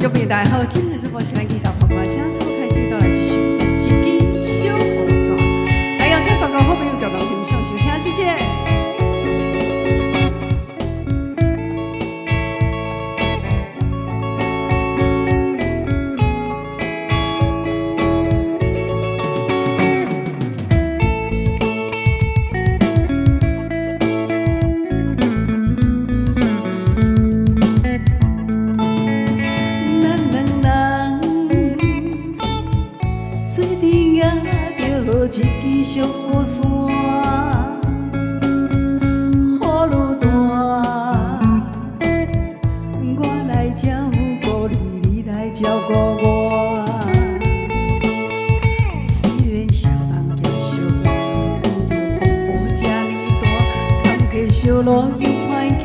众朋友大家好，今日直播是咱记到八卦声，直播开始到来一首《一支小雨伞》，来邀请全国好朋友共同欣赏收听，谢谢。小雨伞，雨路大，我来照顾你，你来照顾我。虽然双人行小路，遇着风雨这呢大，坎坷小路又歹行，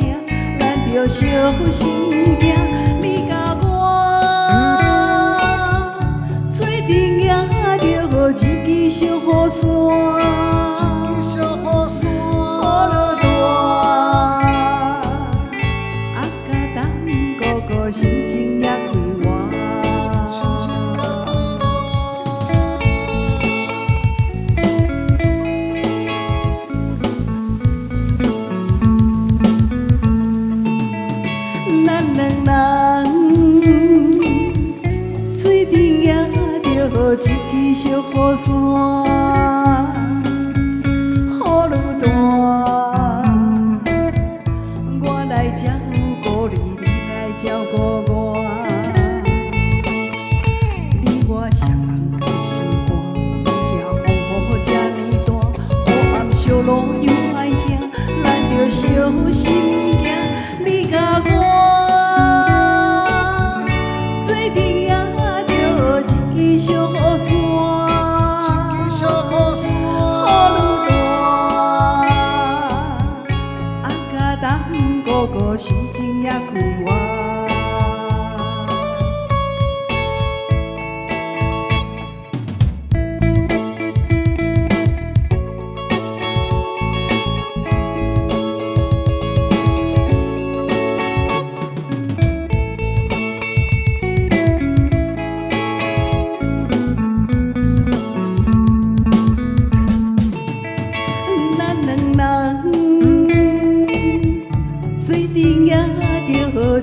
咱着小心行。你甲我做阵也着一支小雨伞。心情也快活，咱两人水阵也着一支小雨伞，雨路大，我来照顾你。照顾我，你我双人同心肝，行风雨这呢大，黑暗小路又歹行，咱着小心行。你甲我做阵也着一支小雨伞，雨路大，甲当哥哥心情也快活。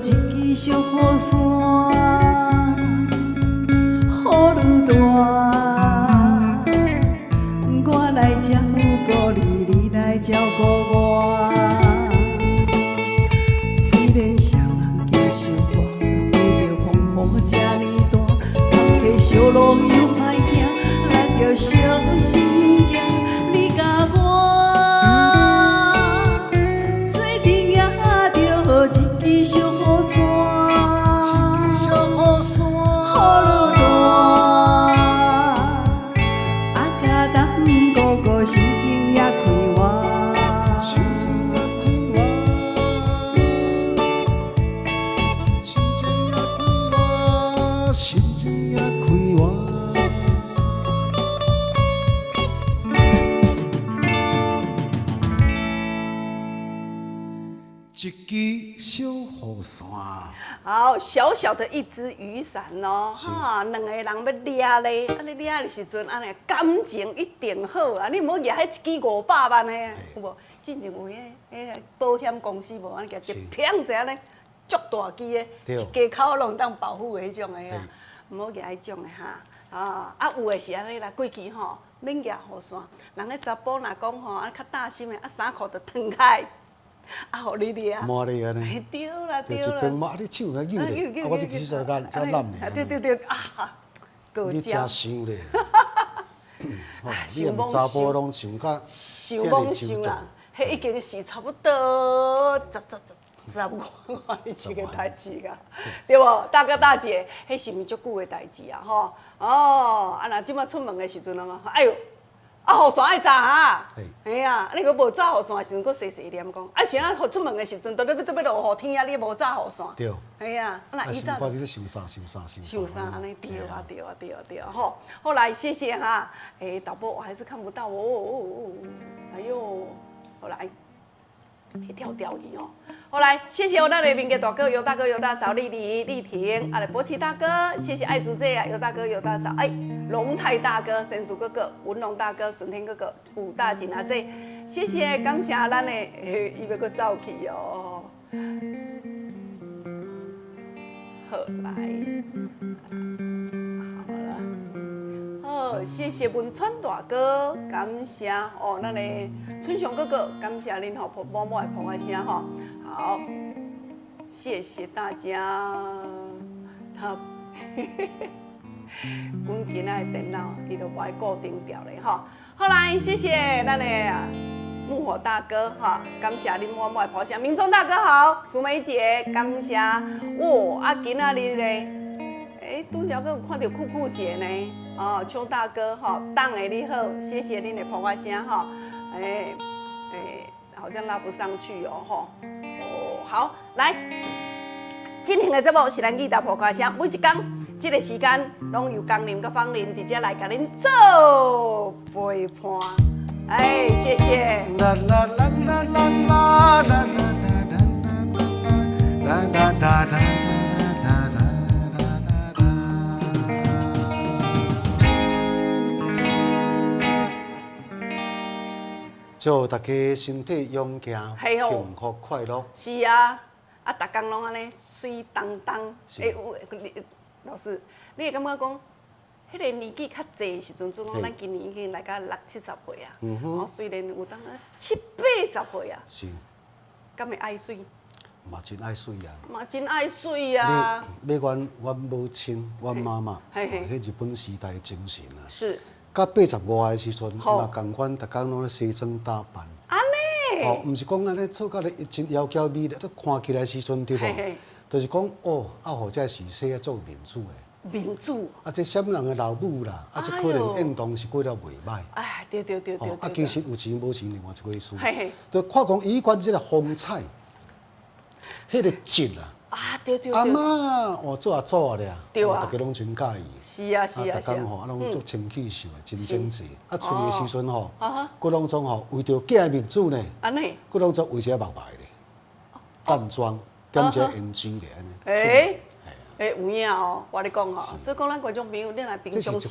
一支小雨伞，雨路大，我来照顾你，你来照顾我。虽然双人行小路，遇着风雨这呢大，坎坷小路又歹行，咱着小心行。你甲我做阵也着一支小雨伞。心情也快活，心情也快活，心情也快活，心情也快活。一支小雨伞。好，小小的一支雨伞哦，哈，两个人要抓咧，啊，你抓的时阵，安尼感情一定好啊！你唔好举迄一支500万的，有无？之前有迄保险公司无，安尼举一砰一安尼，足大支的，一家口拢当保护的迄种的啊，唔好举迄种的哈。啊，有的是安尼啦，过去吼免举雨伞，人咧查甫若讲吼，啊较大心的，啊衫裤就脱开。啊，互你掠，摸你安尼，对啦，对啦。就一边摸，你手来扭咧，啊，我这其实才揽呢。对啊，你真想咧，你连查甫拢想较，想懵想啦，迄已经是差不多15年前的代志啊，对无？大哥大姐，迄是毋是足久的代志啊？吼，哦，啊，若即摆出门的时阵啊嘛，哎呦。啊，雨伞爱扎哈，嘿啊，你如果无扎雨伞的时阵，佫细细念讲，啊，是啊，出门的时阵，都要落雨天啊，你无扎雨伞，对，嘿啊，啊，伊早就想啥，安尼对吼，后来谢谢哈，导播我还是看不到哦，哎呦，后来调调去哦。好来，谢谢我那里民给大哥、尤大哥、尤大嫂、丽丽、丽婷，啊来博奇大哥，谢谢爱竹姐啊，尤大哥、尤大嫂，哎，龙泰大哥、神树哥哥、文龙大哥、顺天哥哥、武大锦阿姐，谢谢，感谢咱的，伊要搁走去哦。好来，好了。好，谢谢文川大哥，感谢哦，咱的春雄哥哥，感谢恁吼某某的捧花声吼，好，谢大家。好，阮今仔的电脑伊都不爱固定掉咧吼。好来，谢谢咱的木火大哥哈，感谢恁某某的捧声，明忠大哥好，苏梅姐感谢，哇啊今仔日咧。拄则阁有看到酷酷姐呢，哦，邱大哥吼，当的你好，谢谢恁的捧花声吼，好像拉不上去哦吼，哦好，来，今天的节目是咱义大捧花声，每一天这个时间拢由江林甲芳林直接来甲恁做陪伴，谢谢。啦啦啦啦啦啦啦啦啦啦啦。祝大家身体勇健，幸福快乐。是啊，啊，逐工拢安尼水当当。老师，你会感觉讲，迄个年纪较济的时阵，总讲咱今年已经来到60、70岁啊。哦，虽然有当70、80岁啊。是。敢会爱水？嘛真爱水啊！嘛真爱水啊！要阮母亲、阮妈妈，迄日本时代的精神啊。是。到85的时阵，嘛共款，逐工拢咧西装打扮。安尼。哦，毋是讲安尼做到咧真窈窕美丽，都看起来时阵对无？就是讲哦，啊，或者是说啊做民主的。民主。啊，这什么人的老母啦，啊，这可能应当是过了袂歹。哎，对。啊，其实有钱无钱另外一回事。就看讲以管这个风采，迄个劲啊。啊，对。阿妈，哦，做啊做咧，对啊，大家拢真介意。是啊。逐工吼，啊，拢足清气秀的，真整齐。啊，出去的时阵吼，佫拢总吼为着囝面子呢，安尼，佫拢总为一个目白咧，淡妆，点一个胭脂咧，安尼。有影哦，我咧讲吼，所以讲咱观众朋友，你若平常时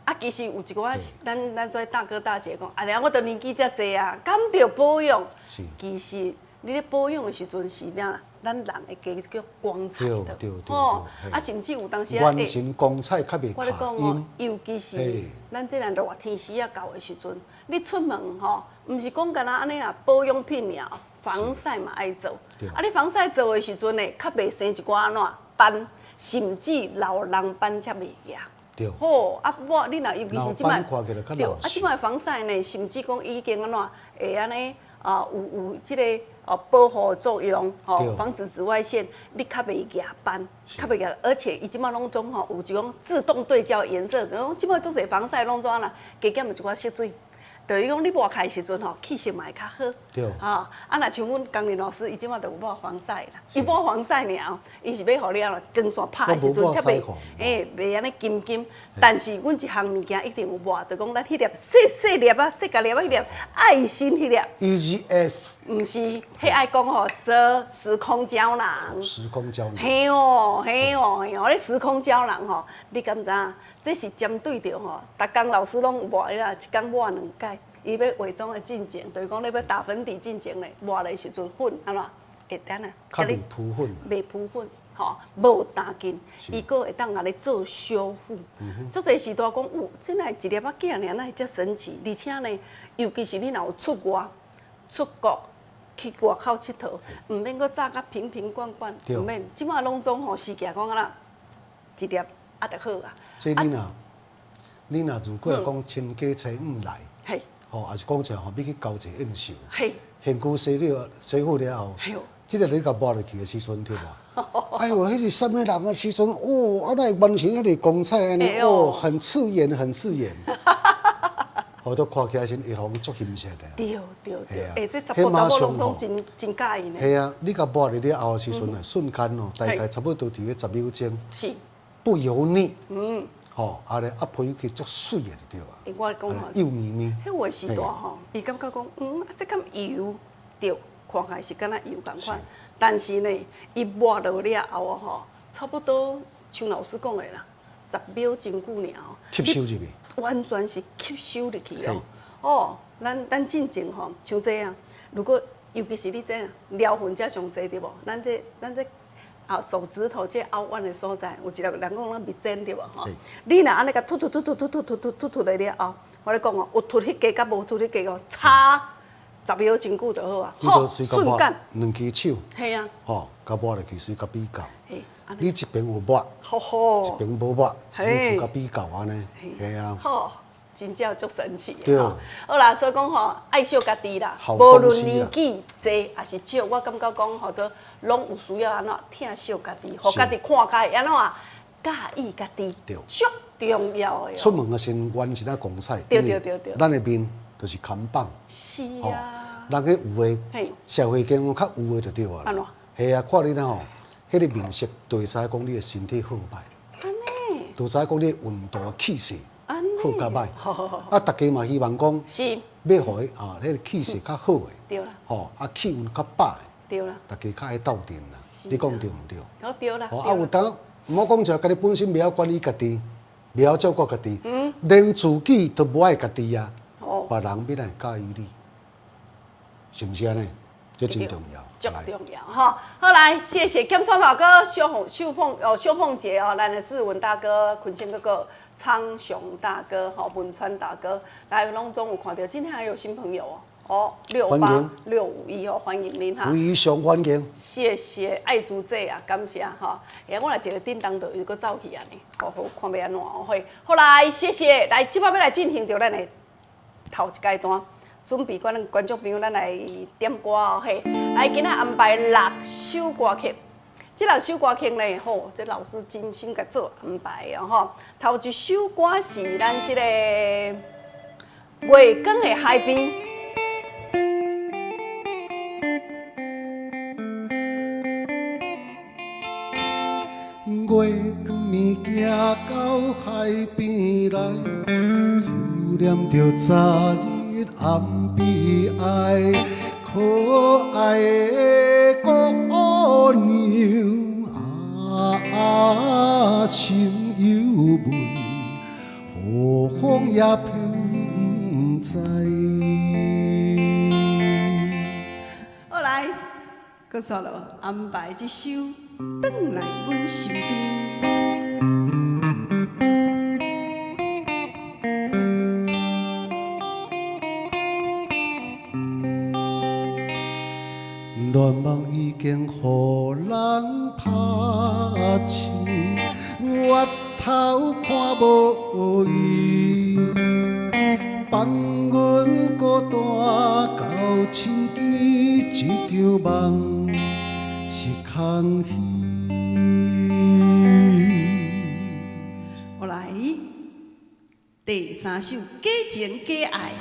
啊，其实有一寡咱做大哥大姐讲，啊，我都年纪遮济啊，敢着保养。是。其实你咧保养的时阵是咱人会加叫光彩的，吼，啊，甚至有当时完全光彩较袂我咧讲哦，尤其是咱这热天时啊到的时阵，你出门吼，毋是讲干那安尼啊，保养品尔，防晒嘛爱做。啊，你防晒做的时阵呢，较袂生一寡安怎斑，甚至老人斑才袂遐。对。好，啊，你若尤其是即摆，对，啊，即摆防晒呢，甚至讲已经安怎会安尼有即个。保护作用，防止紫外线，你较袂牙斑，较袂牙，而且伊即摆拢总有一种自动对焦颜色，然后即摆都是防晒拢怎啦，加减有一寡色水，等于讲你抹开时阵气色嘛会较好。对。啊，若像阮江林老师，伊即摆就有抹防晒啦，伊抹防晒尔，伊是要互你光线拍的时阵才袂，袂安尼金金。但是阮一项物件一定有抹，就讲咱迄粒细粒啊，细甲粒迄粒爱心迄粒。EGF。毋是，迄爱讲吼，做时空胶囊。时空胶囊。嘿哦，你时空胶囊吼，你敢知影？这是针对着吼，逐工老师拢有抹啦，一工抹2摆。伊要化妆的进前，就是讲你要打粉底进前咧，抹的时阵粉安怎会当啊？较袂浮粉。袂浮粉，吼，无打紧，伊个会当甲你做修复。足侪时代讲，这乃一粒仔囝尔，乃遮神奇，而且呢，尤其是你若有出国、出国。去外口佚佗，毋免阁炸甲瓶瓶罐罐，毋免，即马拢总吼事件讲啊，一粒啊就好啊。即你若如果讲亲家妻毋来，吼，也是讲者吼，要去交一个应酬，现久洗好了后，即个你甲抹落去的时阵，对无？哎呦，迄是什么人的时阵？哦，啊，来完全迄个光彩安尼，哦，很刺眼，很刺眼。我都看起来是会红足欣赏的。对，这查甫查某拢总真介意呢。系啊，你甲抹了了后时阵啊，瞬间哦，大概差不多伫咧10秒钟。是。不油腻。吼，啊咧啊皮去足水的对吧？我讲吼，油绵绵。迄话时代吼，伊感觉讲，这敢油对，看看起来是敢若油共款，但是呢，伊抹落了后哦吼，差不多像老师讲的啦，10秒真久尔哦，吸收入去，完全是吸收入去哦。哦，咱进前吼，像这样，如果尤其是你这样撩痕才上济对无？咱这啊手指头这凹弯的所在，有一个人讲咱蜜饯对无吼？你若安尼甲吐来了后，我咧讲哦，有吐迄家甲无吐迄家哦，差10秒真久就好啊。好，瞬间，两只手，系啊，吼，甲抹落去，随甲比较。嘿，你一边有抹，一边无抹，你随甲比较安尼，系啊。好。真正足神奇的吼！好啦，所以讲吼，爱惜家己啦，无论年纪济还是少，我感觉讲或者拢有需要安怎疼惜家己，互家己看开安怎介意家己，足重要的。出门啊，先完成啊公菜，对。咱的面就是看板，是啊。人个有诶，社会健康较有诶就对啊。安怎？系啊，看你啦吼，迄个面色，就会知讲你的身体好歹。安尼。就知讲你的运动气势。好甲歹，啊，大家嘛希望讲，是，要互伊啊，迄个气势较好诶，对啦，吼，啊气温较饱诶，对啦，大家较爱斗阵啦，你讲对毋对？对啦，吼，啊有当，毋好讲就家己本身袂晓管理家己，袂晓照顾家己，连自己都无爱家己啊，别人要来介意你，是毋是安尼？这真重要，足重要哈。好来，谢谢金双大哥、秀凤姐哦，咱的世文大哥、坤谦哥哥。昌雄大哥、吼文川大哥，来拢总有看到，今天还有新朋友哦，68651哦，欢迎您哈，非常欢迎，谢谢爱主姐啊，感谢哈，我来一个叮当就又搁走去安尼，好看要安怎哦，好来谢谢，来即摆要来进行着咱的头一阶段，准备咱观众朋友咱来点歌哦，来今仔安排6首歌曲。这6首歌曲呢，吼，这老师精心甲做安排哦，吼。头一首歌是咱这个月光的海边。月光暝行到海边来，思念着昨日暗悲哀。可爱的姑娘心犹闷，雨风也偏不知。好来，搁说了安排这首《转来阮身边》。恋梦已经予人拍醒，我头看无伊，放阮孤单到深更，这场梦是空虚。我来第3首《假情假爱》。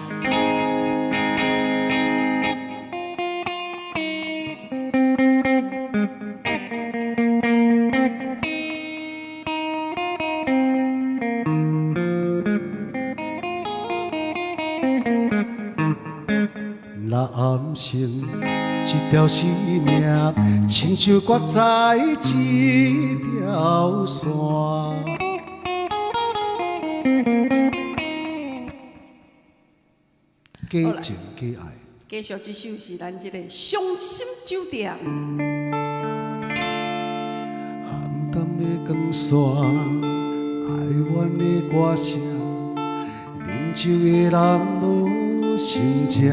暗生一条生命，亲像挂在一条线。假情假爱。继续这首是咱这个伤心酒店。暗淡的光线，哀怨的歌声，啉酒的人无心情。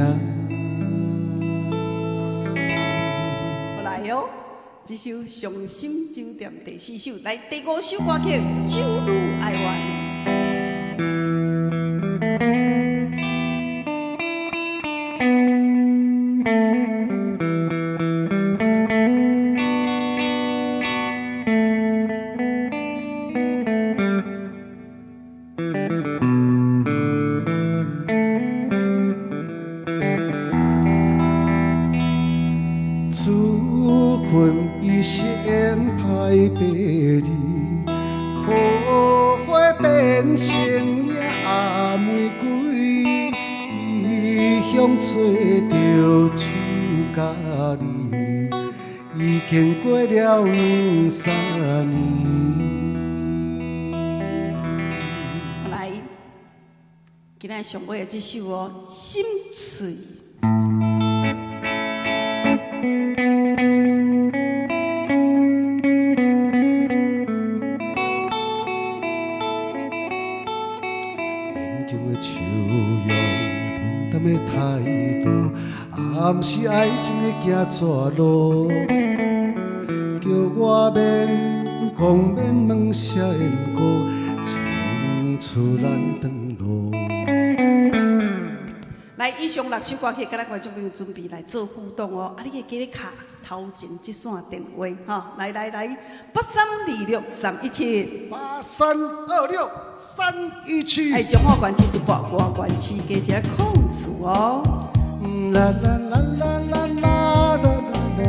这首《伤心酒店》第4首，来第5首歌曲《酒女哀怨》。甲你，已经过了2、3年。来，今仔上尾的这首哦，心碎。的态度，暗示爱情的行绝路，叫我免讲免问啥缘故，冲出咱长路。来，以上6首歌曲，跟咱观众朋友准备来做互动哦。啊，你可以记咧卡头前这线电话哈。来，8326-317。8326-317。哎，中华关市、大关关市加一个控诉哦。啦啦啦啦啦啦啦啦啦啦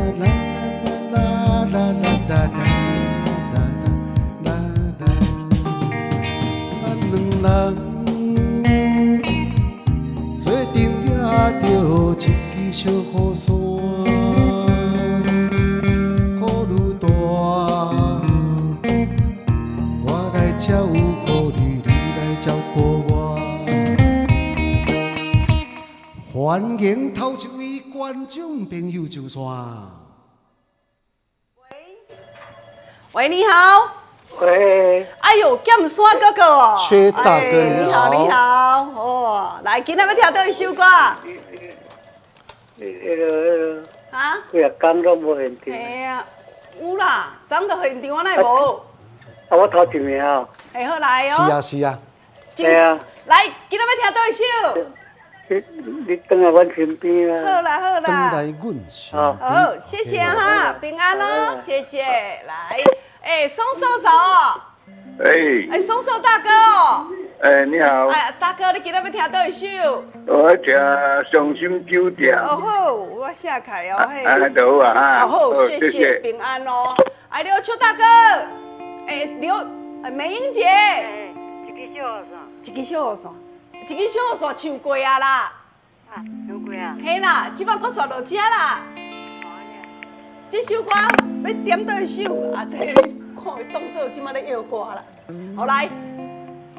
啦啦啦啦。做阵也着一支小雨伞，雨愈大，我来照顾你，你来照顾我。欢迎头一位观众朋友上线。喂，你好。喂。哎呦，剑山哥哥哦。薛大哥你好。你好。哦，来，今仔要听倒一首歌？啊？几啊工都无现场。嘿啊，有啦，昨就现场我哪会无？啊，我头一名哦。嘿，好来哦。是啊。对啊。来，今仔要听倒一首？你等下阮身边啊。好啦。等来阮身边。好，谢谢哈，平安哦，谢谢。来，松寿嫂。松寿大哥哦。你好。大哥，你今仔要听倒一首？我听《伤心酒店》。哦好，我写开哦嘿。就好啊。好，谢谢，平安哦。刘秋大哥，美英姐。一支小雨伞。一支小雨伞唱过啊啦。唱过啊。嘿啦，即摆搁刷落遮啦。这首歌要点倒一首啊？这你看伊动作，即摆咧摇歌啦。好来，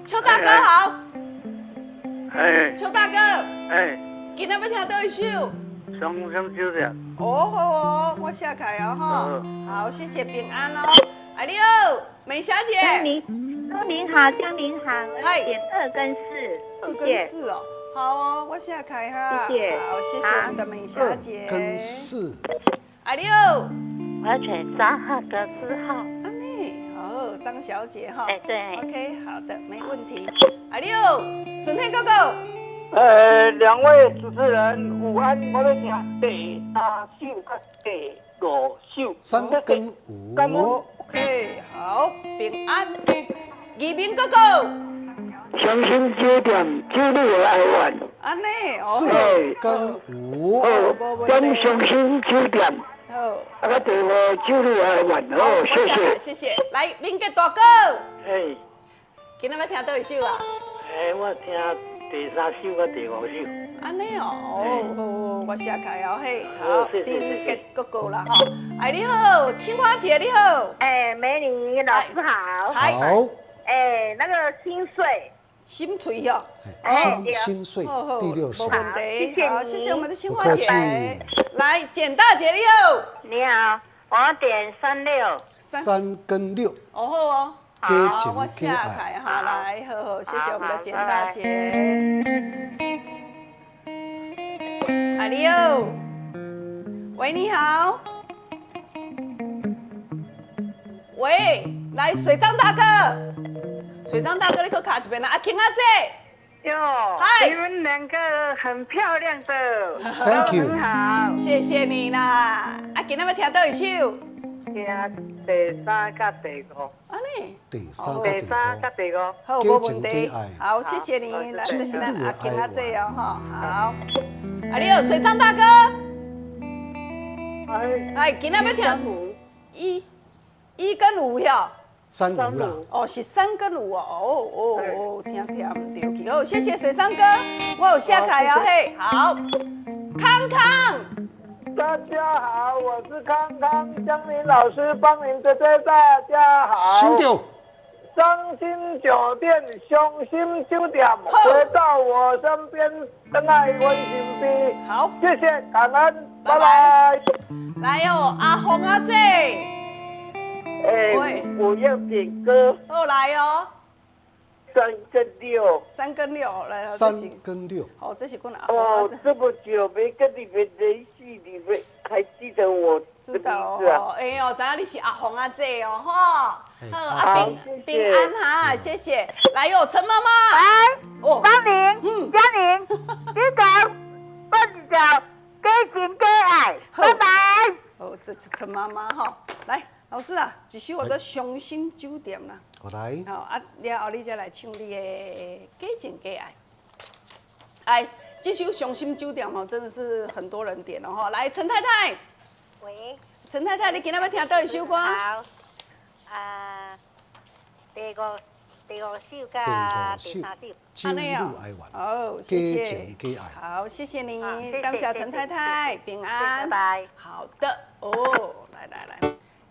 邱大哥好。邱大哥。今仔要听倒一首？伤心酒店。哦好哦，我写开哦哈。好，谢谢平安哦。你好，美小姐。您好，江您好，我点2跟4， 2跟4哦。好哦，我写开哈。谢谢。好，谢谢我们的美小姐。2跟4。你好。我要选3号跟4号。好，张小姐哈。对。OK， 好的，没问题。你好，顺天哥哥。两位主持人午安，我要听第3首跟第5首。3跟5。OK， 好，平安。移民哥哥。伤心酒店，酒女的爱玩。安尼4跟5。真伤心酒店。好。啊，第5酒女的爱玩。好，谢谢。来，明杰大哥。今仔要听倒一首啊？我听第3首跟第5首。安尼哦，好，我写开哦嘿。好，明杰哥哥啦哈。你好，青花姐你好。美女老师好。好。那个心碎哦。心碎，第6首。没问题。好，谢谢我们的青花姐。不客气。来，简大姐你好。你好，我要点36。3跟6。好哦。好，我写开哈，来，好，谢谢我们的简大姐。你好，喂，你好，喂，来，水章大哥，你可卡这边啦，阿庆阿姐。哟，你们2个很漂亮的。Thank you。很好，谢谢你啦。今仔要听倒一首？听第3跟第5。安尼。第3跟第5。好，没问题。好，谢谢你。来，这是咱阿庆阿姐哦，哈，好。你好，水章大哥。今仔要听1跟5哟。 3、5啦。哦，是3跟5哦，听唔对去。好，谢谢水山哥，我有写开哦嘿。好，康康，大家好，我是康康江林老师，帮您大家好。收到。伤心酒店，伤心酒店，回到我身边，真爱温馨的。好，谢谢，感恩，拜拜。来哦，阿红阿姐。我要点歌。哦，来哦。3跟6。3跟6，来。3跟6。哦，这是我阿红阿姐。这么久没跟你们联系，你们还记得我的名字啊？哎呦，知影你是阿红阿姐哦，吼。好，阿平安哈，谢谢。来哟，陈妈妈。哦，芳玲，嘉玲，你讲笨脚，给情给爱，拜拜。哦，这是陈妈妈哈。来，老师啊，继续我这伤心酒店啦。我来。好啊，了后你再来唱你的给情给爱。哎，这首伤心酒店哦，真的是很多人点了哈。来，陈太太。喂。陈太太，你今仔要听倒一首歌？好。第五首甲第三首，情路哀怨，哦，谢谢，给情给爱，好，谢谢你，感谢陈太太，平安，拜拜。好的，哦，来，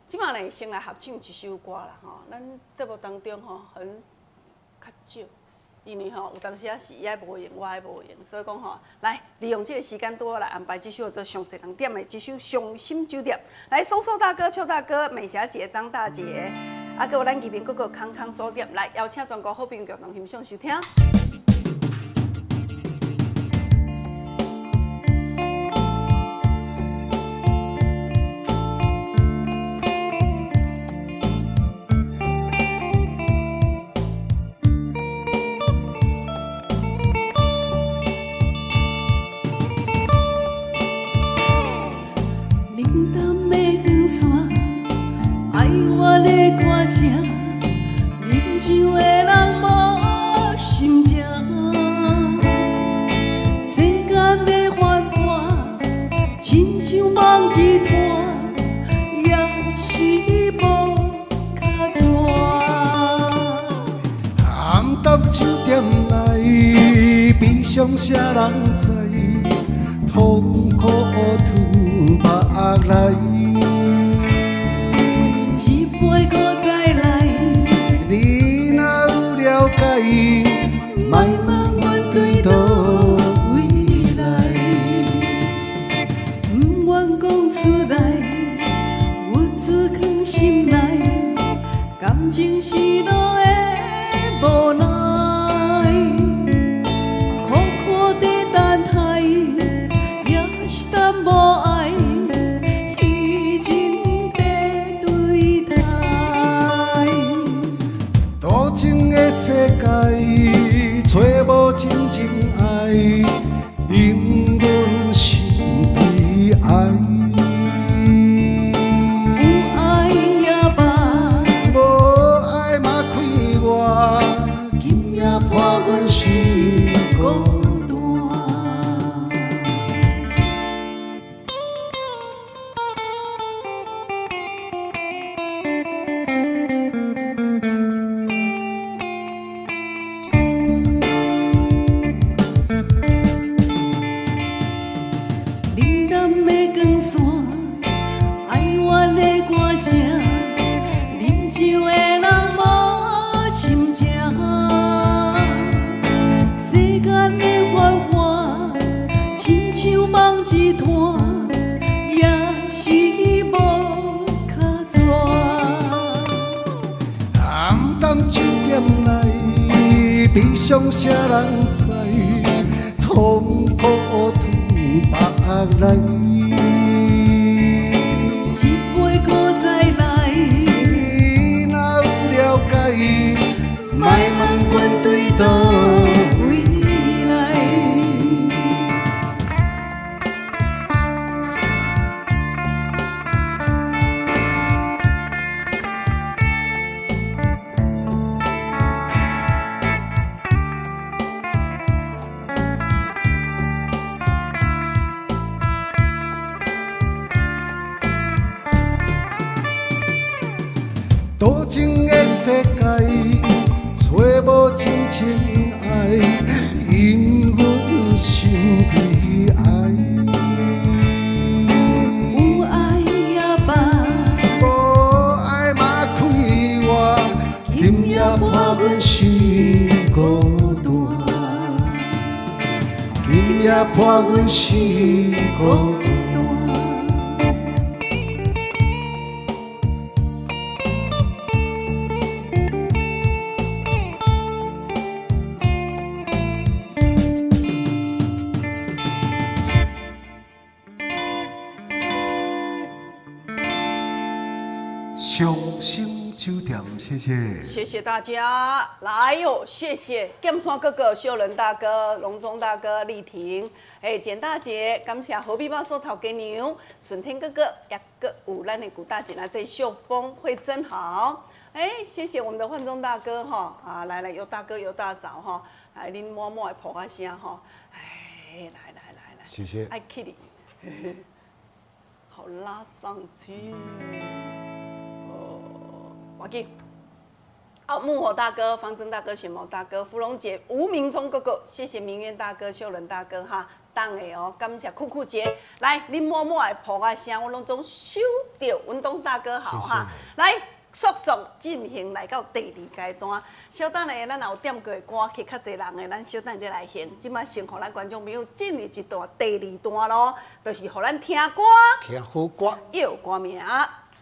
今晚呢先来合唱一首歌啦，吼，咱节目当中吼很较少，因为吼有当时啊是伊爱无闲，我爱无闲，所以讲吼，来利用这个时间多来安排这首做上侪人点的这首《伤心酒店》，来松寿大哥、邱大哥、美霞姐、张大姐。啊，搁有咱这边搁康康锁店来邀请全国好朋友共同欣赏收听。冷淡的光线，爱我的歌声，饮酒的人无心情。世间的繁华，亲像梦一团，也是无较绝。暗淡酒店内，悲伤啥人知？痛苦吞腹来。一杯搁再来，你若有了解，莫问阮对倒位来，不愿讲出来，有自藏心内，感情是路的无奈，苦苦地等待，也是等无爱。世界找无真情爱，因阮心悲哀。有爱也罢，无爱嘛开外，今夜伴阮心孤单。悲伤啥人知？痛苦吞腹来。一杯搁再来，你若有了解，莫问阮对倒位来。多情的世界，找无真情爱，因阮心悲哀。也伴阮是孤单。伤心酒店，谢谢。谢谢大家，来哟，谢谢剑山哥哥、秀仁大哥、隆中大哥、丽婷，简大姐，感谢何必巴手头家娘、顺天哥哥，也个有咱的古大姐来这秀峰会真好。谢谢我们的焕中大哥哈，来有大哥有大嫂哈，来恁默默的抱下声哈，来，谢谢，爱 Kitty， 好拉上去。要紧，木火大哥、方正大哥、玄毛大哥、芙蓉姐、吴明忠哥哥，谢谢明渊大哥、秀仁大哥哈，当的哦，感谢酷酷姐，来，恁默默的抱下声，我拢总收到，运动大哥好哈，来，速速进行来到第二阶段，稍等下咱有点过的歌曲较侪人的，咱稍等者来行，即摆先互咱观众朋友进入一段第二段咯，就是互咱听歌，听好歌，有歌名。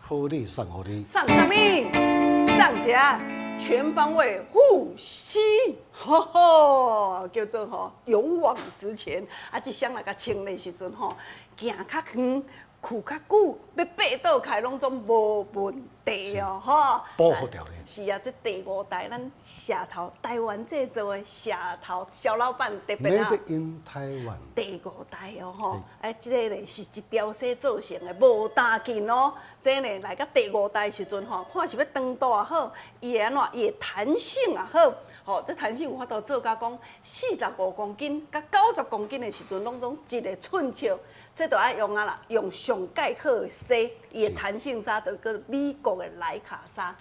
好礼送互你，上什么？上家全方位呼吸，叫做勇往直前。一双来甲穿的时阵行较远，裤较久，要爬倒开拢总无问题哦，保护掉你。是啊，这第5代咱社头台湾制作的社头小老板特别啊。Made in Taiwan。第5代哦这个呢是一条丝做成的，无单筋哦。这呢来到第5代时阵看是要长度也好，伊会安怎，伊的弹性也好，这弹性有法度做甲讲45公斤、甲90公斤的时阵，拢总一个寸尺。这就爱用用上介好的丝，伊的弹性纱就叫美国的莱卡纱。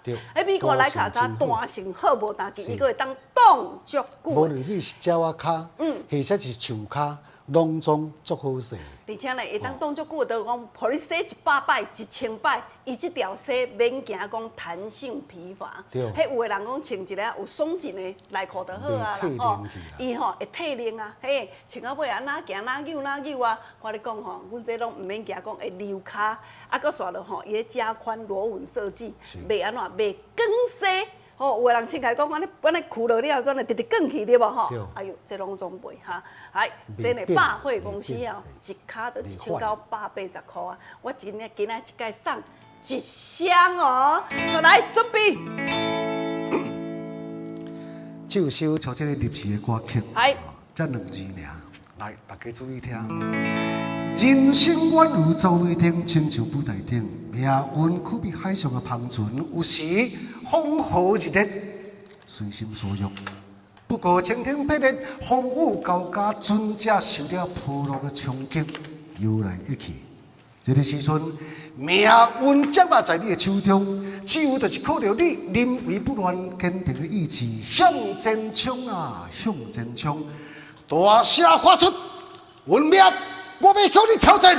美国莱卡纱弹性好无单筋，伊佫会当挡足久。无论你是脚啊骹，或者是上骹，拢总足好势。而且呢，会当挡足久，就是讲，互你洗100摆、1000摆，伊即条丝免惊讲弹性疲乏。迄有的人讲穿一个有松紧的内裤就好啊啦，伊会退冷啊，穿到尾安哪行哪扭哪扭啊。我咧讲阮这拢毋免惊讲会溜骹，佫煞落伊咧加宽螺纹设计，袂安怎袂光洗。有的人穿起来讲，我咧裤落了，转来直直卷去对无哎呦，这拢总袂哈。这呢百货公司一卡就1980块啊！我今仔一届送1箱哦，来准备。就首唱这个历史的歌曲，这2字尔，来大家注意听。人生远如走马灯，亲像舞台顶，命运可比海上的芳船，有时风和日丽，随心所欲。不过晴天霹雳，风雨交加，船只受了破落的冲击，游来一去。这个时阵，命运掌握在你的手中，只有就是靠着你临危不乱、坚定的意志，向前冲啊，向前冲！大声发出，运命！我要向你挑战。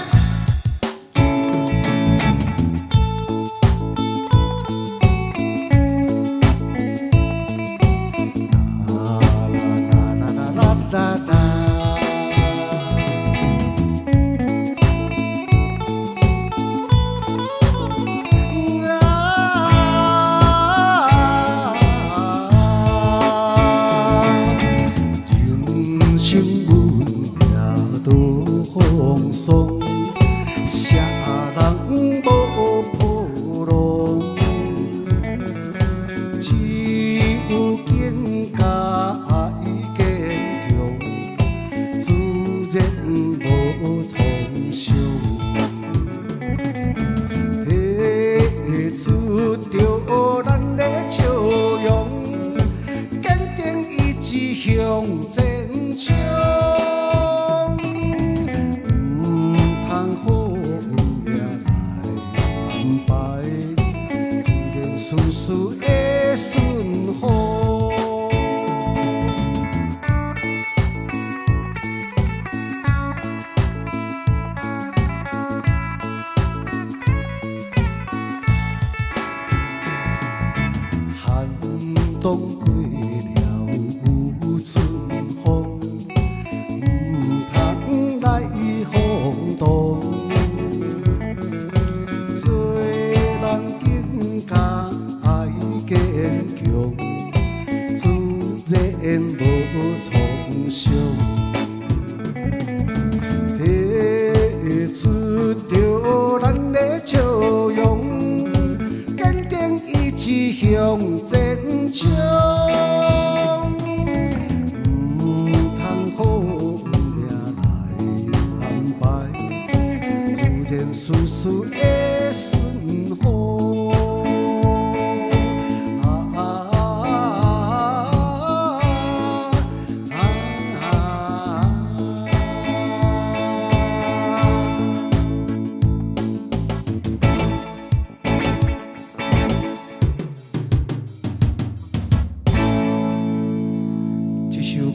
冬过了有春风，唔通强，自然无创伤。提出着咱的笑容，坚定意志向前冲。唔通好命来安排，自然事事会顺风。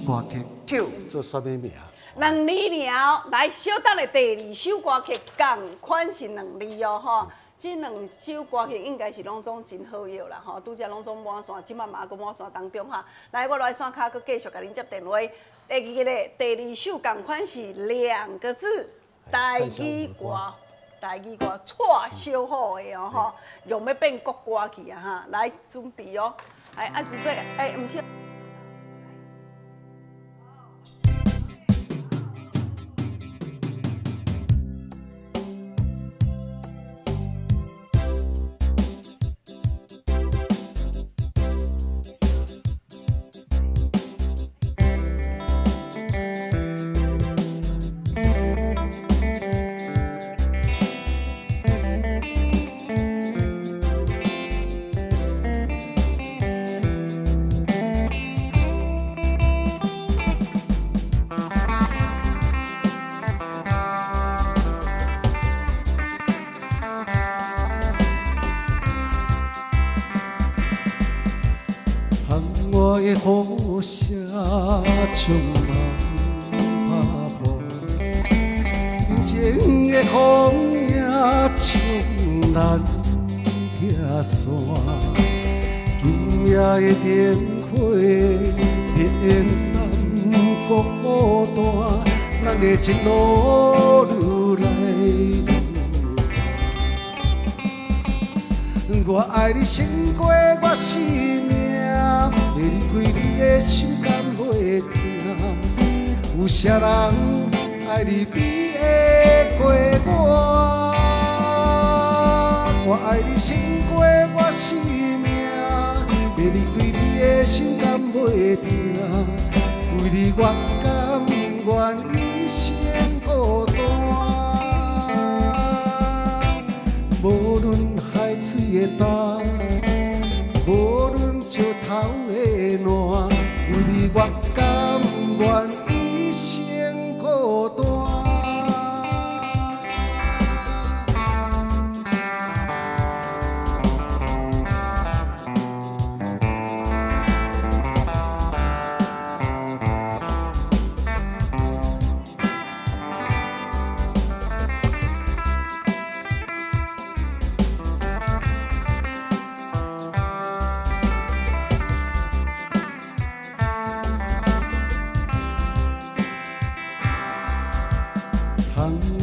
歌曲叫做什么名2字了，来，小等的第2首歌曲，同款是2字哦，吼。这2首歌曲应该是拢总真好用啦，吼，拄则拢总满线，即马嘛搁满线当中哈。来，我来线卡，搁继续甲恁接电话。第2首同款是2个字，台语歌，错小好的哦，吼，用要变国歌去啊哈。来，准备哦，哎，就这个，哎，毋是。我的雨声充满打破，人情的风影冲咱拆散，今夜的灯火点咱孤单，咱的情路愈来愈远。我爱你胜过我生命。要离开你的心甘袂痛，有啥人爱你比会过我？我爱你胜过我生命，要离开你的心甘袂痛，为你我甘愿一生孤单，无论海水的干。无论石头的烂，为你我甘愿一生孤单。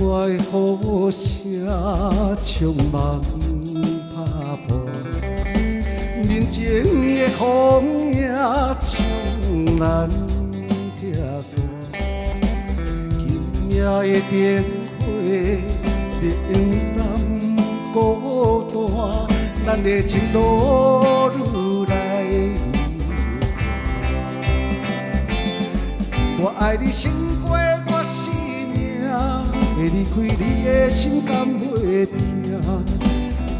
我的雨声充满打破，人情的风影将咱拆散，今夜的灯火令咱孤单，咱的情路愈来愈远。我爱你胜过我生命。要离开你的心甘袂痛，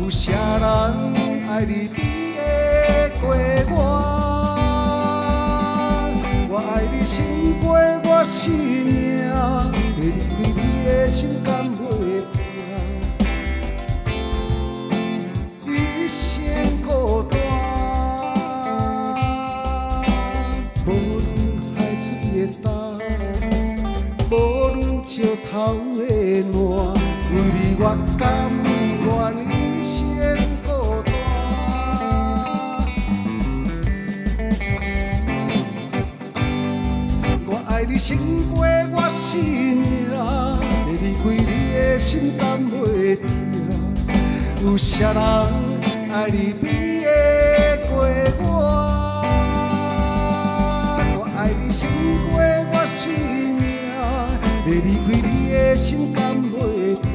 有啥人爱你比会过我？我爱你胜过我生命，要离开你的心甘袂痛，一生孤单。无论海水的干，无论石头。为你我甘愿一生孤单，我爱你胜过我生命，要离开你的心甘袂痛，有啥人爱你比会过我？心甘袂定，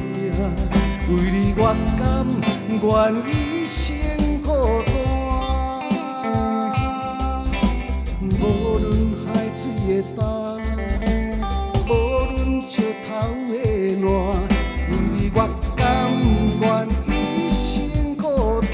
为你我甘愿一生孤单。无论海水的干，无论石头的烂，为你我甘愿一生孤单。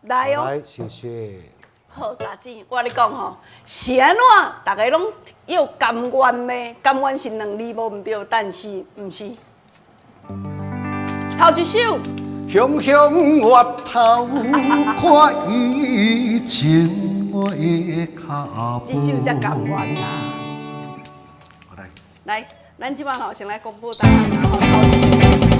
来哦，来，谢谢。好，大姐，我跟你讲吼，是安怎？大家拢要甘愿咩？甘愿是两字无毋对，但是毋是。头一首，向向月头看以前我的脚步。这首才甘愿啦。好来，来，咱即摆吼先来公布答案啦。吼，头一首。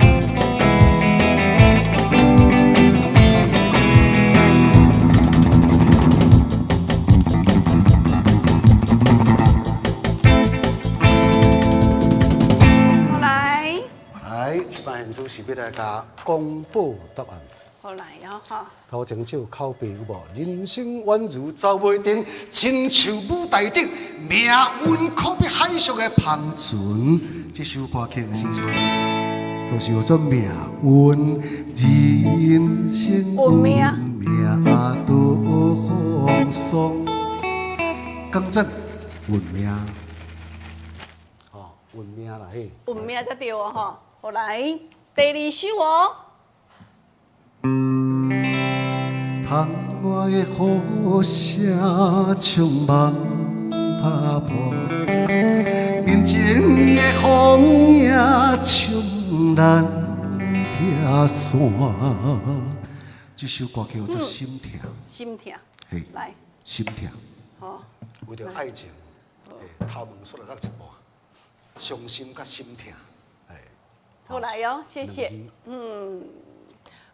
即摆现在是要来甲公布答案。好来哦，哈。头前首口碑有无？人生宛如走袂定，亲像舞台顶，命运可比海上的帆船。这首歌曲的时阵，都是叫做命运，人生运命多风霜，讲真，运命，运命啦嘿。运命才对哦，吼。好来，第二首哦。窗外的雨声充满打破，面前的风影冲咱拆散。这首歌曲叫做《心痛》。心痛。嘿，来。心痛。好。为着爱情，头毛缩了到一半，伤心甲心痛。好来哦，谢谢。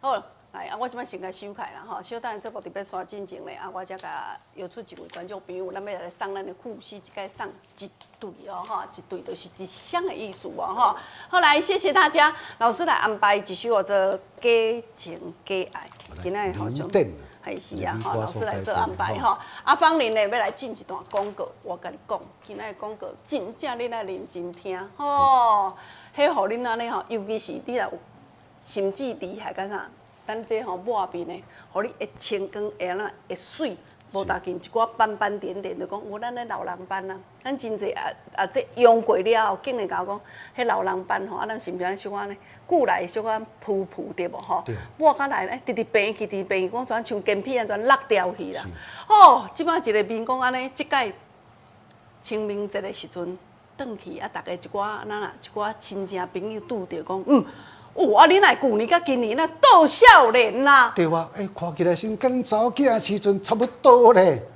好，来啊，我即摆先甲收开啦吼，小等这部特别刷进前咧，啊，我才甲邀出一位观众朋友，咱要来送咱的护士，一概送一对哦，吼，一对就是一双的意思哦，吼。好来，谢谢大家，老师来安排一首叫做《假情假爱》，今仔日吼就还是啊，吼，老师来做安排吼。啊，芳玲呢要来进一段广告，我甲你讲，今仔日广告真正你来认真听吼。迄互恁安尼吼，尤其是你若有心智厉害干啥，咱这吼抹面的，互你会青光会安那会水，无大紧一寡斑斑点点，就讲有咱咧老人斑啊，咱真济这用过了后，竟然甲我讲，迄老人斑吼，啊，咱是毋是安小可呢？久来小可浮浮对无吼？抹甲来咧，直直平去，直直平去，讲全像筋皮安全落掉去啦。哦，即摆一个面讲安尼，即届清明节的时阵。转去啊，大家一寡一寡亲戚朋友拄着讲，啊，你若旧年甲今年那倒少年啦。对哇，看起来先跟恁查某囝时阵差不多咧，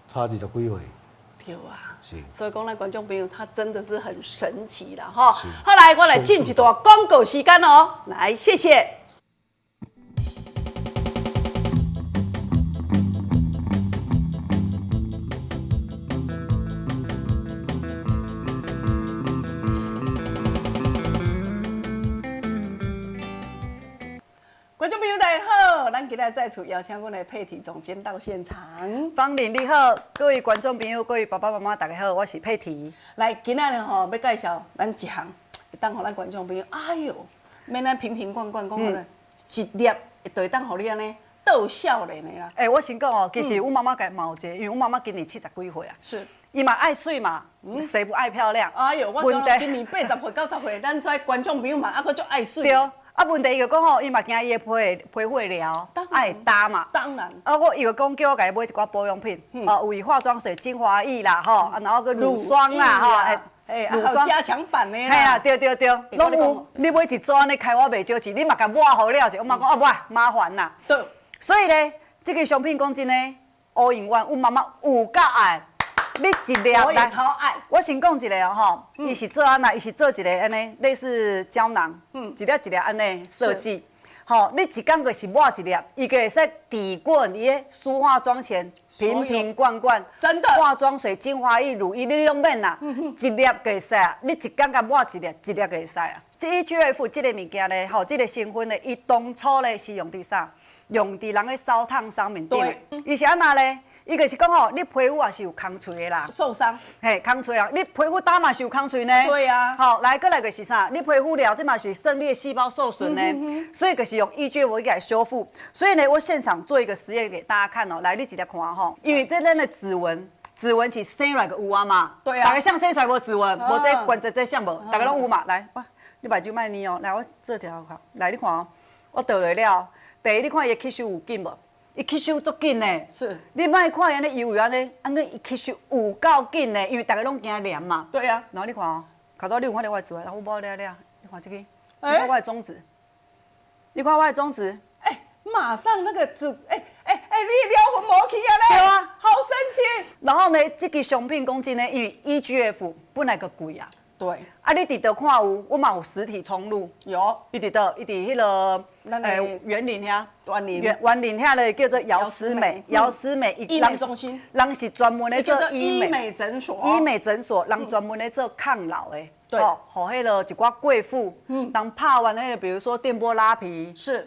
差20几岁。对啊。是。所以讲，咱观众朋友他真的是很神奇啦，吼。后来我来进一段广告时间哦，来，谢谢。观众朋友大家好，咱今日再次邀请阮的佩蒂总监到现场。芳玲你好，各位观众朋友，各位爸爸妈妈，大家好，我是佩蒂。来，今仔日吼要介绍咱一项，会当互咱观众朋友，哎哟，免咱瓶瓶罐罐讲好了，一粒就会当互你安尼倒少年的啦。我先讲哦，其实阮妈妈家嘛有一个，因为阮妈妈今年70几岁啊，是，伊嘛爱水嘛，谁不爱漂亮？哎哟，我讲今年80岁、90岁，咱在观众朋友嘛，还佫足爱水。对。啊，问题伊就讲吼，伊嘛惊伊的皮会了，爱搭嘛。当然。啊，伊就讲叫我家买一寡保养品，有化妆水、精华液啦，吼，然后个乳霜啦，吼，乳霜加强版的啦。嘿啦，对，拢有。你买一组安尼开我袂少钱，你嘛甲抹好了者，我妈讲买麻烦啦。对。所以咧，这个商品讲真诶，all in one，阮妈妈有够爱。你一粒我也超爱。我先讲一个哦，吼，伊是做安那，伊是做一个安尼类似胶囊，一粒一粒安尼设计。吼，你一工就是抹一粒，伊个会使抵滚伊个梳化妆前瓶瓶罐罐，真的化妆水、精华液、乳液你拢免啦，一粒就会使啊。你一工甲抹一粒，一粒就会使啊。这 EGF 这个物件咧，吼，这个成分咧，伊当初咧是用伫啥？用伫人咧烧烫伤面顶。伊是安那咧？伊就是讲吼，你皮肤也是有空脆的啦，受伤，嘿，空脆啊！你皮肤打嘛是有空脆呢。对啊。好，来，过来就是啥？你皮肤了，这嘛是胜利细胞受损呢，所以就是用 EGF 来修复。所以呢，我现场做一个实验给大家看哦。来，你直接看吼，因为这咱的指纹是生出来个有啊嘛。对啊。大家像生出来无指纹，无这关节这像无，大家拢有嘛。来，哇，你目睭卖捏哦。来，我做条看。来，你看哦，我倒落了。第一，你看伊吸收有紧无？伊吸收足紧呢，是。你莫看安尼油安尼，安尼伊吸收有够紧呢，因为大家拢惊黏嘛。对啊。然后你看哦，卡到你有看到我的指纹，然后我摸了，你看这个，你看我的中指，你看我的中指，马上那个指，你撩魂魔去啊嘞！对啊，好神奇。然后呢，这个商品讲真呢，因为 EGF 本来就贵啊。对。啊，你伫倒看有，我嘛有实体通路。有。伊伫倒，伊伫迄个园林遐。园林遐咧叫做姚思美，姚思美医美中心，人是专门咧做医美诊所，医美诊所，人专门咧做抗老的。对，互迄个一寡贵妇，当拍完迄个，比如说电波拉皮，是，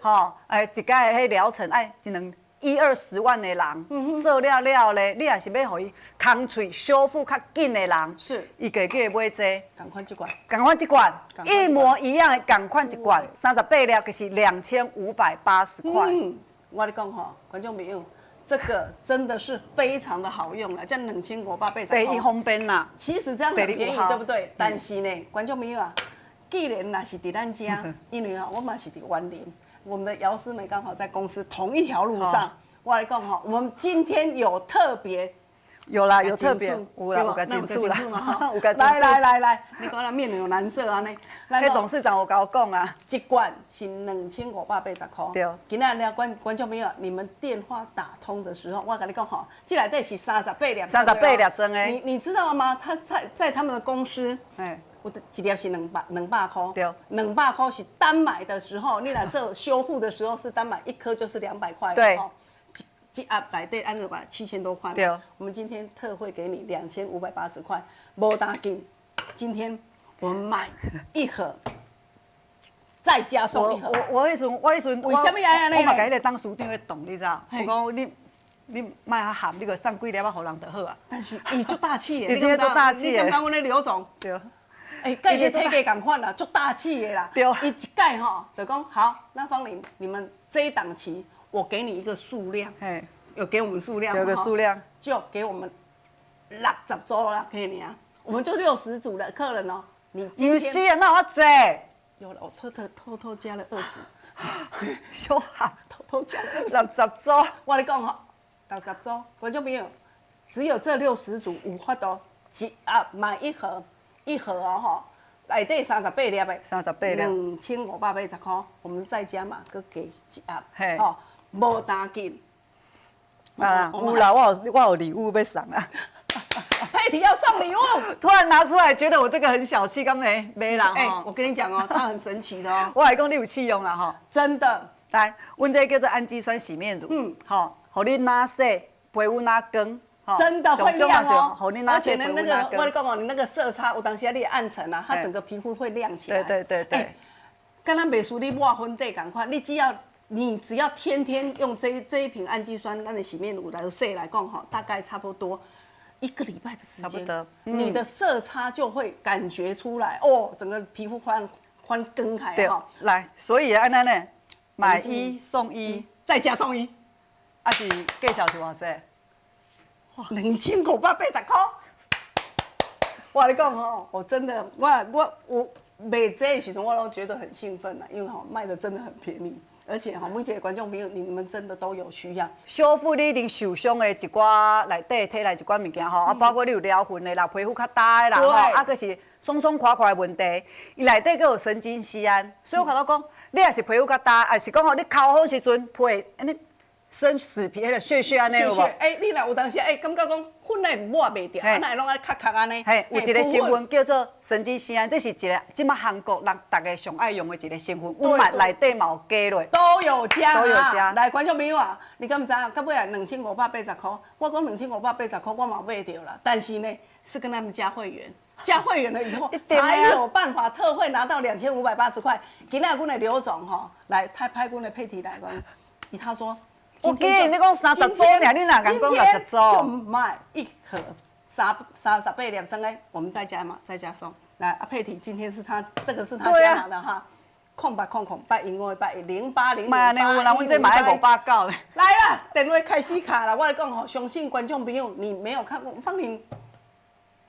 一届迄疗程一两10-20万的人，做了咧，你也是要互伊空脆修复较紧的人，是，伊个叫买这，同款一罐，一模一样的同款一罐，38粒就是2580块。我跟你讲吼，观众朋友。这个真的是非常的好用了，这样2580。第一方便啦，其实这样很便宜，对不对？但是呢，观众朋友啊，既然那是在咱家，因为我嘛是在园林，我们的姚思美刚好在公司同一条路上。我来讲哈，我们今天有特别。有啦，有特别，有个进处啦，有个进处。来，你讲那面有蓝色安尼。那董事长有跟我讲啊，一罐是2580块。对。今仔日观众朋友，你们电话打通的时候，我跟你讲哈，这内底是38粒。38粒装的。你知道吗？他在他们的公司，我的一粒是200块。对。200块是单买的时候，你来这修复的时候是单买1颗就是200块。对。这盒内底按200 7000多块，对，我们今天特惠给你2580块，无打紧。今天我们买一盒，再加送一盒。我迄阵，为什么爱安尼？我嘛甲迄个当书长咧动，你知道？我讲你卖较咸，你个送几粒啊，互人就好啊。但是伊足大气的，你这足大气的。你刚刚阮咧刘总，对，跟伊体格共款啦，足大气的啦。对，伊一届吼就讲好，那芳玲，你们这一档期。我给你一个数量，有给我们数量，有个数量，就给我们60组啦，可以你啊，我们就60组的客人哦。你今天是啊，那我济有了，我偷偷加了20，小喊偷加了60组。我跟你讲吼，60组，观众朋友，只有这60组有法度买一盒哦吼。内底38粒的，38粒，2580块，我们再加嘛，搁给一盒，哦，无打紧。啊，有啦，我有礼物要送啊。佩婷要送礼物，突然拿出来，觉得我这个很小气，敢没人？我跟你讲哦，它很神奇的哦。我还讲你有气用啦哈，真的。来，阮这叫做氨基酸洗面乳，好，互你哪洗，皮肤哪光。真的会亮哦，而且呢，那个我跟你讲哦，你那个色差，有当时你暗沉啊，它整个皮肤会亮起来。对。跟咱美术你抹粉底同款，你只要天天用这一瓶氨基酸咱的洗面乳来洗来讲哈，大概差不多1个礼拜的时间，你的色差就会感觉出来哦，整个皮肤宽更开哈。来，所以安尼呢，买1送1，再加送1，是价钱是偌济？2580块。我跟你讲吼，我真的我卖这的时阵，我都觉得很兴奋啦，因为卖的真的很便宜，而且每一个观众朋友，你们真的都有需要。修复你一定受伤的一寡内底体内一寡物件吼，包括你有撩痕的啦、皮肤较大的啦吼，佫是松松垮垮的问题，伊内底佫有神经酰胺，所以我甲你讲，你也是皮肤较大，还是讲吼你口红时阵皮安尼生死皮的血血安尼有无？你若有当时感觉讲粉内抹袂掉，啊，那拢安卡卡安尼。嘿，有一个成分叫做神经酰胺，这是一个即马韩国人大家上爱用的一个成分，我嘛内底嘛有加落，都有加，都有加。来，观众朋友啊，你敢知影？到尾啊，2580块，我讲2580块，我嘛买着了，但是呢，是跟他们加会员。加会员了以后，才有办法特惠拿到2580块。今仔阮的刘总吼，来派阮的佩蒂来讲，他说，我记得你讲30组呢，你哪敢讲60组？就买一盒38粒生哎，我们再加嘛，再加送。来，阿佩蒂今天是他这个是他加拿的哈。0800810800。妈呢，有人阮这买589咧。来啦，电话开始卡了，我来讲吼，相信观众朋友你没有看过，芳玲。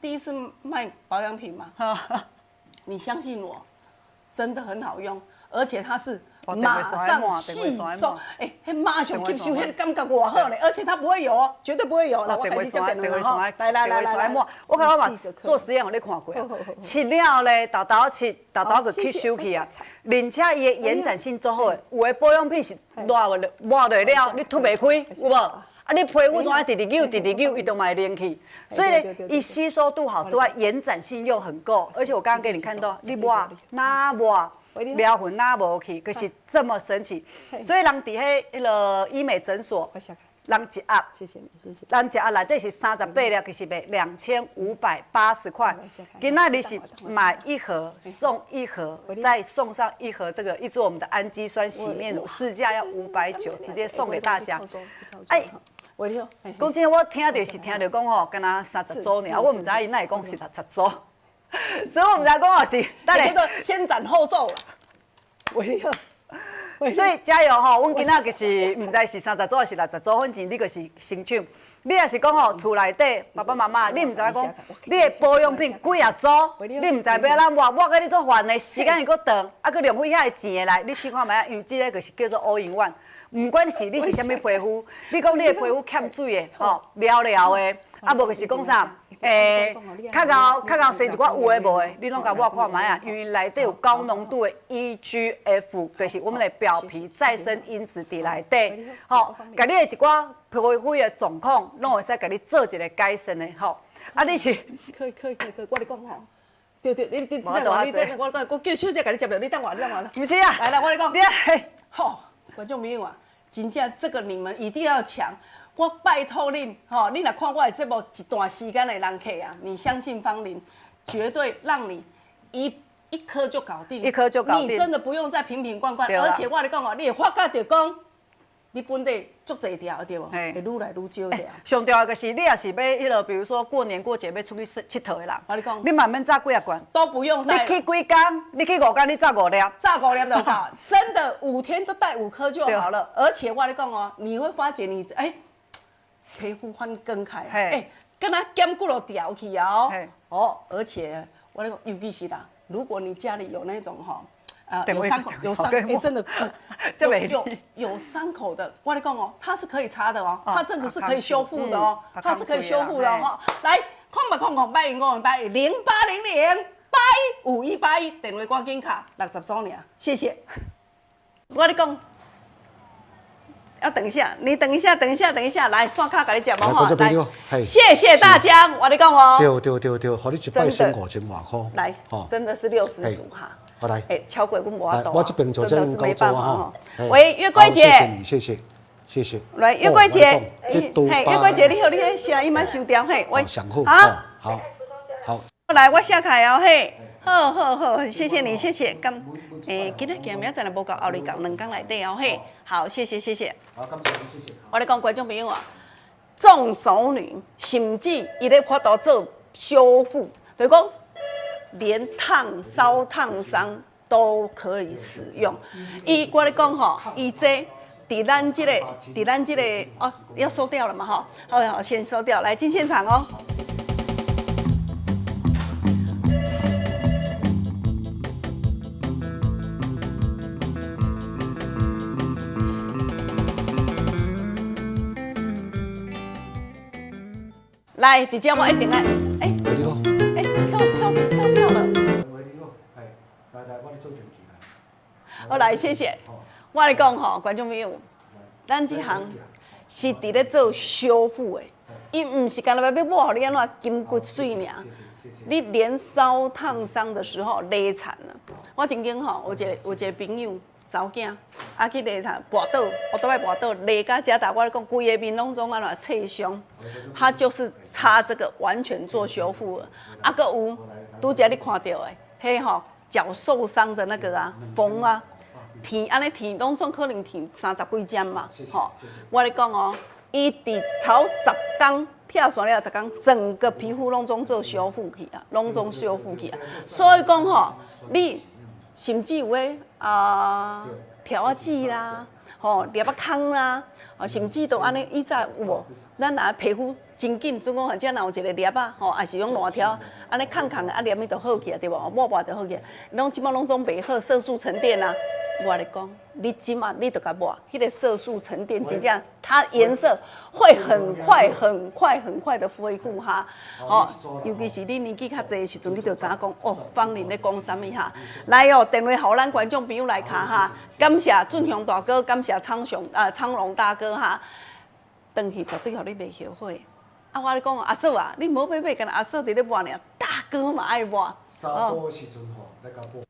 第一次卖保养品嘛，你相信我，真的很好用，而且它是马上吸收，马上吸收，感觉偌好呢，而且它不会油哦，绝对不会油。来，我开始接电话哈，来，我看我嘛做实验，我咧看过，吃了咧，豆就去收去啊，而且伊的延展性足好诶，有的保养品是抹落了，你脱袂开，有无？啊，你皮肤怎样直扭，伊都嘛会连去。所以呢，伊吸收度好之外，延展性又很够。而且我刚刚给你看到，你抹哪抹撩痕哪无去，可是这么神奇。所以人伫迄个医美诊所，人一盒，谢谢你，人一盒内底是38粒，就是卖2580块。今仔日是买一盒送一盒，再送上一盒这个一支我们的氨基酸洗面乳，市价要590，直接送给大家。讲真的，我听到是听到讲吼，敢若30组尔，我唔知伊哪会讲是60组，所以我唔知讲哦是，等下先斩后奏啦。所以加油吼！阮今仔就是唔知是30组还是60组，反正你就是新手。你也是讲吼，厝内底爸爸妈妈，你唔知讲，你的保养品几啊组，你唔知要安怎抹甲你做烦的，时间又搁长，啊，搁浪费遐个钱来，你试看卖啊，因为这个就是叫做 all in one。唔管是你是啥物皮肤，你讲你的皮肤欠水的，吼，撩撩的，啊，无就是讲啥，较高生一寡有诶无诶，你拢甲我看卖啊，因为内底有高浓度的 EGF， 就是我们的表皮再生因子伫内底，吼，甲你的一寡皮肤的状况，拢会使甲你做一个改善的，吼。啊，你是可以，我咧讲吼。对，你等我，我叫小姐甲你接了，你等我。不是啊，来，我咧讲，你来，吼，观众朋友啊，真正这个你们一定要抢。我拜托恁，吼，你若看我的节目一段时间的人客啊，你相信芳玲，绝对让你一颗就搞定，你真的不用再瓶瓶罐罐，而且我跟你讲哦，你会发觉到讲，你本地足侪条对无？会愈来愈少条。上重要的是，你也是要迄个，比如说过年过节要出去佚佗的人，我跟你讲，你慢慢炸几啊罐，都不用带。你去几天？你去5天，你炸5粒，炸5粒就好，真的5天都带5颗就好了。而且我跟你讲哦，你会发觉你皮肤翻更开，跟它减骨都掉去啊！而且我跟你讲，尤其是啦，如果你家里有那种有伤口，真的，有伤口的，我跟你讲哦，它是可以擦的哦，它真的是可以修复的哦，它是可以修复的哦。来，0800815181，电话赶紧卡60组尔，谢谢。我跟你讲。要等一下，你等一下，来刷卡给你讲嘛哈，来，谢谢大家，我跟你讲哦，对，好你一摆先5000外块，来，真的是60组哈，好来，超过我无法度，我这边就这样工作哈，喂，月桂姐，谢谢，来，月桂姐，月桂姐你好，你迄声音莫收掉嘿，喂，好，来，我下开哦嘿。好，谢谢你，谢谢。今日今明仔载无够，后日讲2天内底哦嘿。好，谢谢。好，感谢你，谢谢。我咧讲观众朋友啊，重熟女甚至伊咧法度做修复，就是讲连烧烫伤都可以使用。我咧讲吼，伊这伫咱这个哦，要收掉了嘛哈。好，先收掉，来进现场哦。来，姐姐，我一定爱。喂，你好。跳了。喂，你好。来，我来做电器来。好，来，谢谢。我来讲吼，观众朋友，咱这行是伫咧做修复的，伊毋是干那要抹互你安怎筋骨水尔。你连烧烫伤的时候勒残了。我曾经吼有一个朋友查某囝，去勒残跋倒，我倒来跋倒，勒到遮大，我讲规个面拢总安怎刺伤，他就是擦这个完全做修复了。搁有拄则你看到的，迄吼脚受伤的那个啊缝啊，剃安尼剃，拢总可能剃30几针嘛，吼。我咧讲哦，伊伫头10天。跳线了10天，整个皮肤拢总做修复去啊，拢总修复去啊。所以讲吼，你甚至有诶调啊剂啦，吼捏啊空啦，甚至都安尼以前有无？咱若皮肤真紧，总讲反正若有一个捏啊，吼，还是用烂条安尼空空的，捏伊就好起啊，对无？抹就好起，拢即摆拢总袂好，色素沉淀啊。我咧讲，你即马你就甲抹，迄个色素沉淀真正，它颜色会很快的恢复哈。哦，尤其是你年纪较济的时阵，你就知影讲哦，芳玲咧讲啥物哈。来哦，电话互咱观众朋友来卡哈，感谢俊雄大哥，感谢昌隆大哥哈。转去绝对互你袂后悔。啊，我咧讲阿嫂啊，你无买买，干阿嫂伫咧抹尔，大哥嘛爱抹。查甫的时阵吼，来甲抹。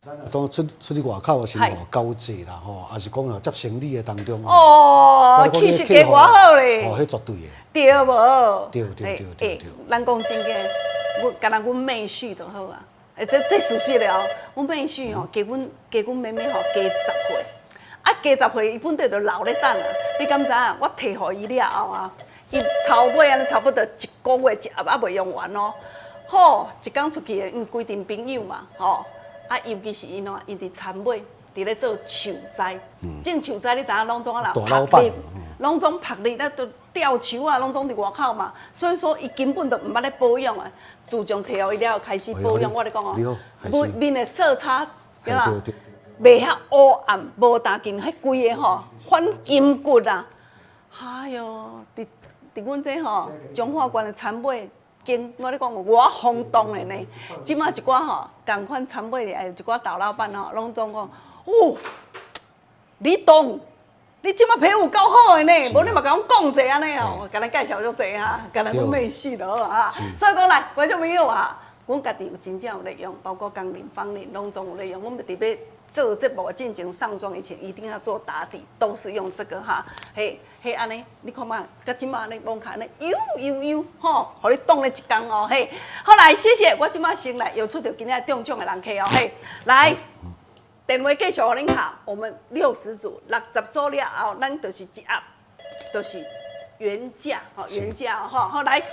咱若总出去外口的时候吼，交际啦吼，也是讲哦接生理的当中哦，气势加偌好咧，哦，迄绝对的，对无？对。咱讲真个，我敢若阮妹婿就好啊。这事实了，阮妹婿吼，加阮妹妹吼加10岁，加10岁伊本地就老咧等啊。你敢知影？我摕互伊了后啊，伊头尾安尼差不多1个月也未用完哦。好，一工出去的，规定朋友嘛，吼。尤其是因哦，因伫田尾，伫咧做树栽。种树栽，你知影拢总啊人拍日，拢总拍日，那都吊树啊，拢总伫外口嘛。所以说，伊根本就毋捌咧保养啊。自从摕互伊了，开始保养。我咧讲哦，面的色差，对啦，袂遐乌暗，无大筋，迄规个吼反筋骨啊。哎哟，伫阮这吼彰化县的田尾。我咧讲有偌轰动的呢，即马一寡吼，共款参尾的，一寡大老板吼，拢总讲，哦，你懂，你即马皮肤够好的呢，无你嘛甲阮讲者安尼哦，甲咱介绍足济哈，甲咱阮妹婿就好啊。所以讲来，观众朋友啊，阮家己有真正有在用，包括工龄、芳龄，拢总有在用。我们特别做节目进前上妆以前，一定要做打底，都是用这个哈。嘿安尼，你看嘛，甲即马安尼弄开安尼，吼，互你冻咧一工哦，嘿。好来，谢谢，我即马先来又出到今仔中奖的人客哦，嘿，来，电话继续互恁卡，我们60组，60组了后，咱就是一盒，就是原价，吼，原价哦，好来。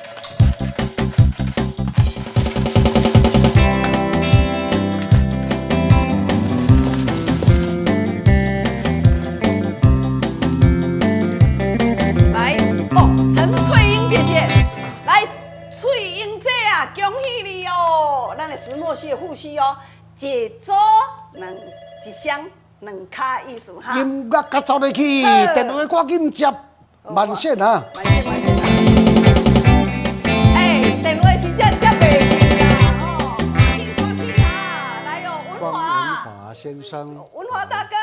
恭喜你哦！咱的石墨烯的护膝哦，解桌一箱2卡意思哈。音乐甲走入去，电话赶紧接，慢线啊！慢线。电话真正接袂去啦，哦，赶紧啊！来哟，文华先生，文华大哥。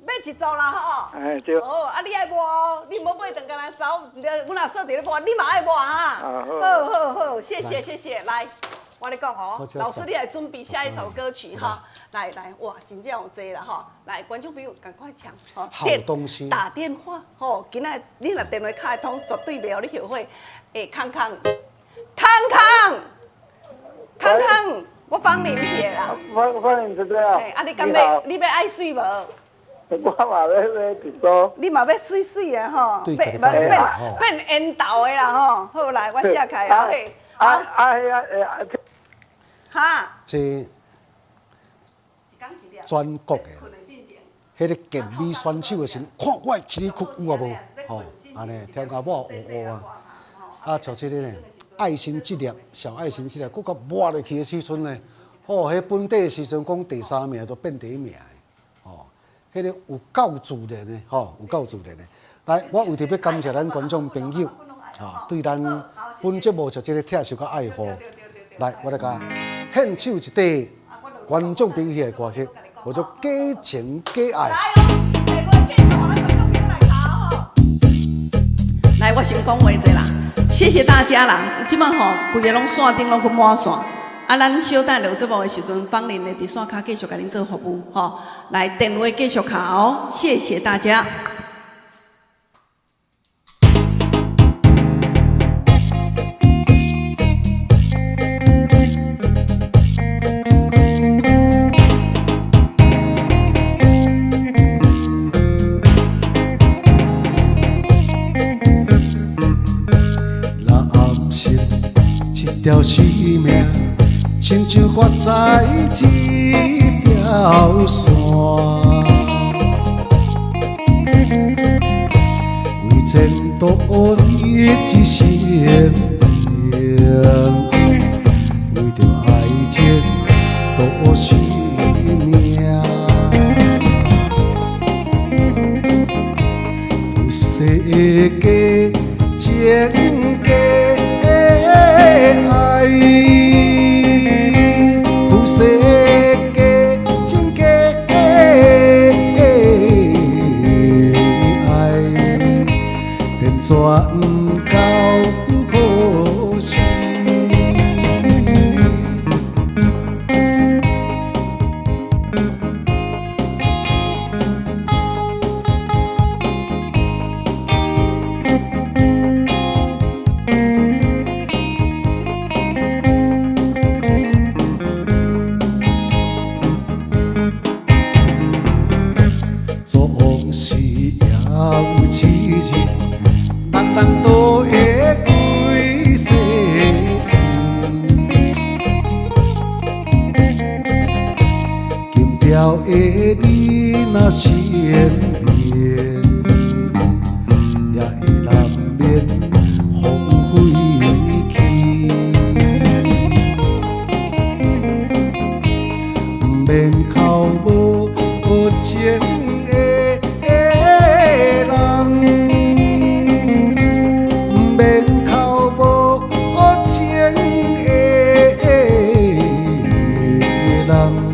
买一组啦吼，对。哦，你爱抹哦，你无买等干来走，阮阿嫂伫咧抹，你嘛爱抹哈。好，谢谢，来，我咧讲吼，老师你来准备下一首歌曲哈，来，哇，真正有济啦吼，来，观众朋友赶快抢，好东西，打电话吼，今仔你若电话开通，绝对袂互你后悔。康，我芳玲姐啦。芳玲姐对啊。你敢要爱水无？我嘛要一组。你嘛要水水的吼，变烟豆的啦吼。好来，我写开啊嘿。哈。这全国的，迄个健美选手的时，看我起你曲有啊无？吼，安尼跳甲我乌啊。啊，像这个呢，爱心之粒，小爱心之粒，佫甲抹落去的时阵呢，吼，迄本地的时阵讲第3名就变第1名。迄个有够自然的，吼，有够自然的。来，我为特别感谢咱观众朋友，对咱本节目就这个疼惜甲爱护。来，我来甲献唱一段观众朋友的歌曲，叫做《假情假爱》。来，我先讲话者啦，谢谢大家啦。即摆吼，规个拢线顶拢搁满线。啊，咱小等录节目的时阵，芳邻的伫线骹继续甲恁做服务，吼。来，电话继续敲哦，谢谢大家。一条生命，亲像挂在一条线，为前途你一生命，为着爱情赌生命，有世界情家。爱，有世界真假爱，连全到好时。人人都会归西天，金条的你若生命，也会难免风飞去，不免哭无情。情的人。